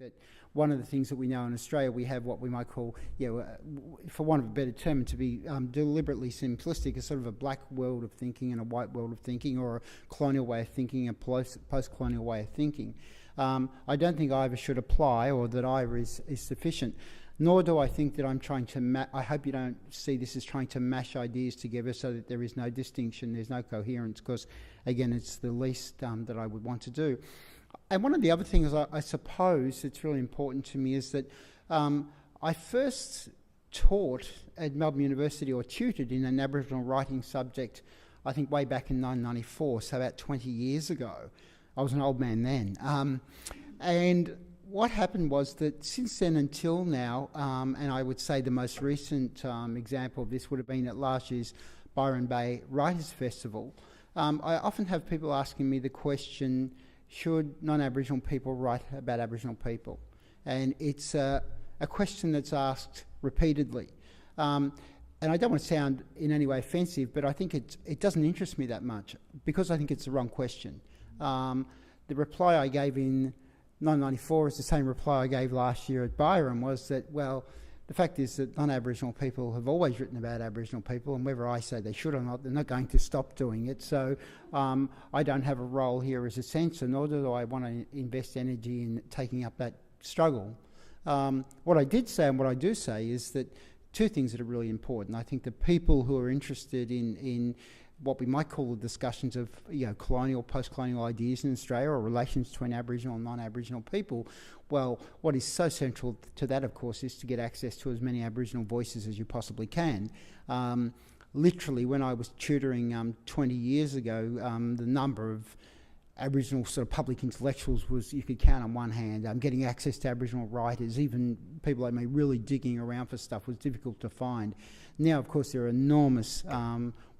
that one of the things that we know in Australia, we have what we might call, for want of a better term, to be deliberately simplistic, a sort of a black world of thinking and a white world of thinking, or a colonial way of thinking and post-colonial way of thinking. I don't think either should apply, or that either is sufficient. Nor do I think that I'm trying to I hope you don't see this as trying to mash ideas together so that there is no distinction, there's no coherence, because, again, it's the least that I would want to do. And one of the other things I suppose it's really important to me is that I first taught at Melbourne University, or tutored in an Aboriginal writing subject, I think way back in 1994, so about 20 years ago. I was an old man then. And what happened was that since then until now, and I would say the most recent example of this would have been at last year's Byron Bay Writers' Festival, I often have people asking me the question, should non-Aboriginal people write about Aboriginal people? And it's a question that's asked repeatedly. And I don't want to sound in any way offensive, but I think it doesn't interest me that much, because I think it's the wrong question. The reply I gave in 1994 is the same reply I gave last year at Byron, was that, well, the fact is that non-Aboriginal people have always written about Aboriginal people, and whether I say they should or not, they're not going to stop doing it. So I don't have a role here as a censor, nor do I want to invest energy in taking up that struggle. What I did say and what I do say is that two things that are really important. I think the people who are interested in what we might call the discussions of colonial, post-colonial ideas in Australia, or relations between Aboriginal and non-Aboriginal people, well, what is so central to that, of course, is to get access to as many Aboriginal voices as you possibly can. Literally, when I was tutoring 20 years ago, the number of Aboriginal sort of public intellectuals was, you could count on one hand. Getting access to Aboriginal writers, even people like me really digging around for stuff, was difficult to find. Now, of course, there are enormous,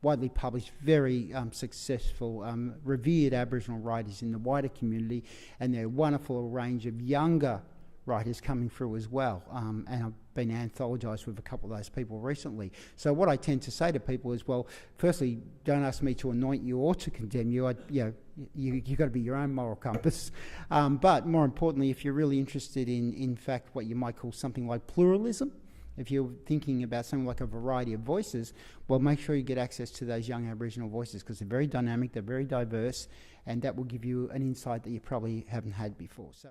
widely published, very successful, revered Aboriginal writers in the wider community, and there are a wonderful range of younger writers coming through as well, and I've been anthologised with a couple of those people recently. So what I tend to say to people is, well, firstly, don't ask me to anoint you or to condemn you. You've got to be your own moral compass. But more importantly, if you're really interested in fact, what you might call something like pluralism, if you're thinking about something like a variety of voices, well, make sure you get access to those young Aboriginal voices, because they're very dynamic, they're very diverse, and that will give you an insight that you probably haven't had before. So.